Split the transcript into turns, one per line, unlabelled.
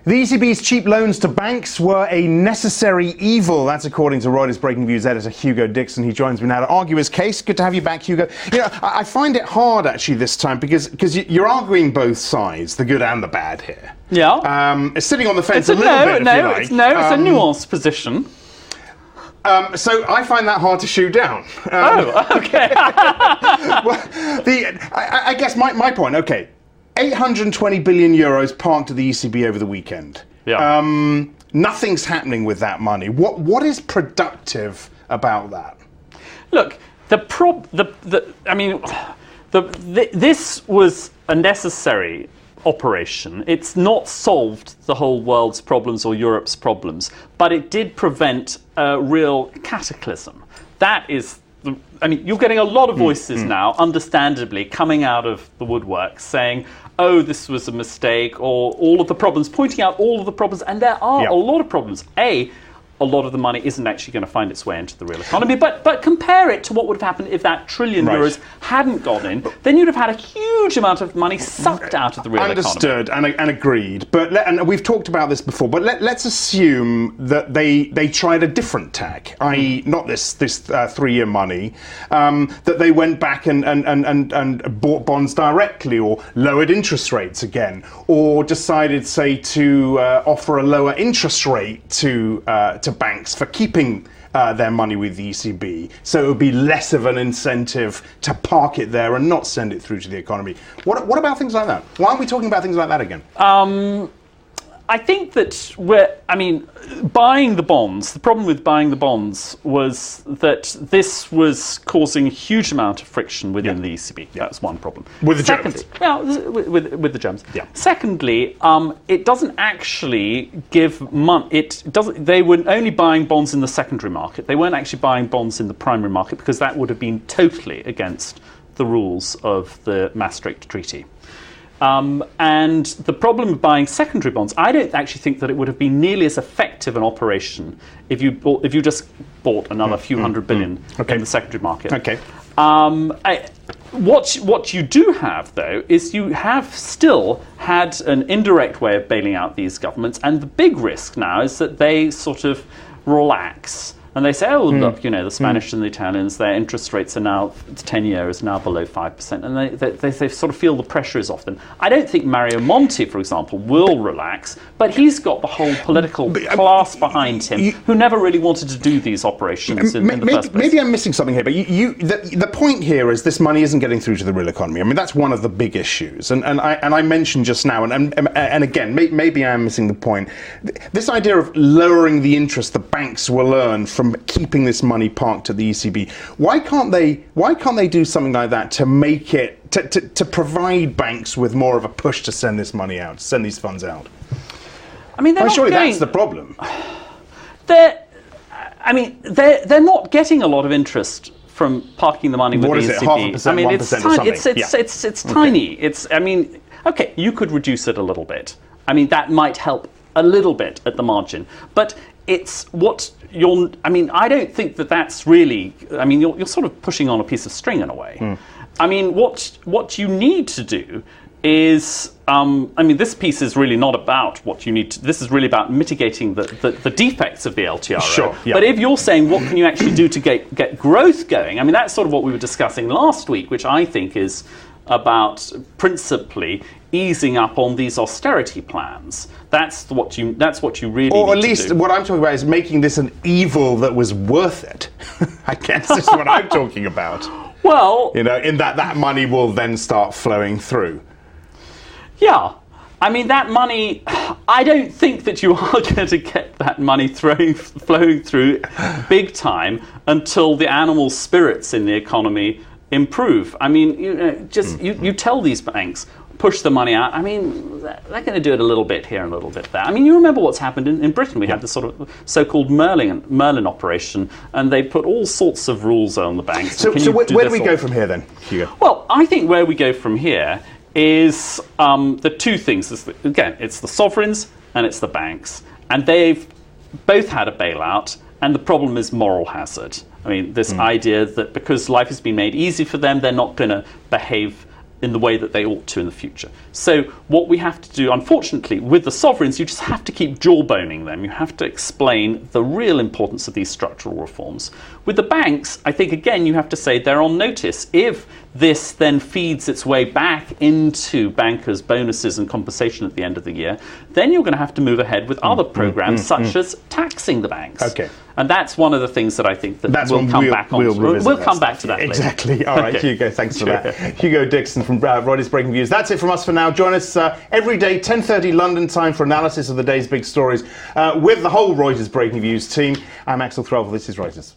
The ECB's cheap loans to banks were a necessary evil. That's according to Reuters Breakingviews editor Hugo Dixon. He joins me now to argue his case. Good to have you back, Hugo. You know, I find it hard actually this time because you're arguing both sides, the good and the bad here.
Yeah.
It's sitting on the fence a little bit, if you like.
It's a nuanced position.
So I find that hard to shoot down.
Okay.
Well, I guess my point, okay, 820 billion euros parked at the ECB over the weekend.
Yeah.
Nothing's happening with that money. What is productive about that?
Look, this was a necessary operation. It's not solved the whole world's problems or Europe's problems, but it did prevent a real cataclysm. That is, you're getting a lot of voices now, understandably, coming out of the woodwork saying, oh, this was a mistake, or all of the problems, pointing out all of the problems, and there are a lot of problems. A lot of the money isn't actually going to find its way into the real economy. But compare it to what would have happened if that trillion euros hadn't gone in. Then you'd have had a huge amount of money sucked out of the real economy.
Understood and agreed. And we've talked about this before. But let's assume that they tried a different tack, i.e., not this 3-year money, that they went back and bought bonds directly, or lowered interest rates again, or decided, say, to offer a lower interest rate to banks for keeping their money with the ECB, so it would be less of an incentive to park it there and not send it through to the economy. What about things like that? Why aren't we talking about things like that again?
I think that buying the bonds, the problem with buying the bonds was that this was causing a huge amount of friction within the ECB. That's one problem.
With the Germans?
Yeah, with the Germans.
Yeah.
Secondly, it doesn't actually give money. They were only buying bonds in the secondary market. They weren't actually buying bonds in the primary market because that would have been totally against the rules of the Maastricht Treaty. And the problem of buying secondary bonds, I don't actually think that it would have been nearly as effective an operation if you just bought another few hundred billion in the secondary market.
Okay.
What you do have, though, is you have still had an indirect way of bailing out these governments, and the big risk now is that they sort of relax. And they say, oh, look, the Spanish and the Italians, their interest rates are now, 10-year is now below 5%, and they sort of feel the pressure is off them. I don't think Mario Monti, for example, will relax, but he's got the whole political class behind him who never really wanted to do these operations in the first place.
Maybe I'm missing something here, but the point here is this money isn't getting through to the real economy. I mean, that's one of the big issues. And I mentioned just now, and again, maybe I'm missing the point, this idea of lowering the interest the banks will earn from keeping this money parked at the ECB. Why can't they do something like that to make it to provide banks with more of a push to send this money out, send these funds out? Surely that's the problem.
They're not getting a lot of interest from parking the money with the ECB.
What is it? 0.5%, 1%
it's tiny. Okay, you could reduce it a little bit. That might help a little bit at the margin, but it's what you're. I don't think that's really. You're sort of pushing on a piece of string in a way. What you need to do is. This piece is really not about what you need to. This is really about mitigating the defects of the LTRO.
Sure. Yeah.
But if you're saying what can you actually do to get growth going, that's sort of what we were discussing last week, which I think is about principally easing up on these austerity plans. That's what you really need to do.
Or at least what I'm talking about is making this an evil that was worth it. I guess is what I'm talking about.
Well,
in that money will then start flowing through.
Yeah. That money, I don't think that you are going to get that money flowing through big time until the animal spirits in the economy improve. You tell these banks, push the money out. They're going to do it a little bit here and a little bit there. You remember what's happened in Britain. We had this sort of so-called Merlin operation, and they put all sorts of rules on the banks.
So where do we go from here then, Hugo?
Well, I think where we go from here is the two things. It's the sovereigns and it's the banks. And they've both had a bailout, and the problem is moral hazard. This idea that because life has been made easy for them, they're not going to behave in the way that they ought to in the future. So what we have to do, unfortunately, with the sovereigns, you just have to keep jawboning them. You have to explain the real importance of these structural reforms. With the banks, I think, again, you have to say they're on notice. If this then feeds its way back into bankers' bonuses and compensation at the end of the year, then you're going to have to move ahead with other programs such as taxing the banks.
Okay.
And that's one of the things that I think that we'll come back on. We'll come back to that later.
Exactly. All right, okay. Hugo, thanks for that. Hugo Dixon from Reuters Breaking Views. That's it from us for now. Join us every day, 10:30 London time, for analysis of the day's big stories with the whole Reuters Breaking Views team. I'm Axel Threlvel. This is Reuters.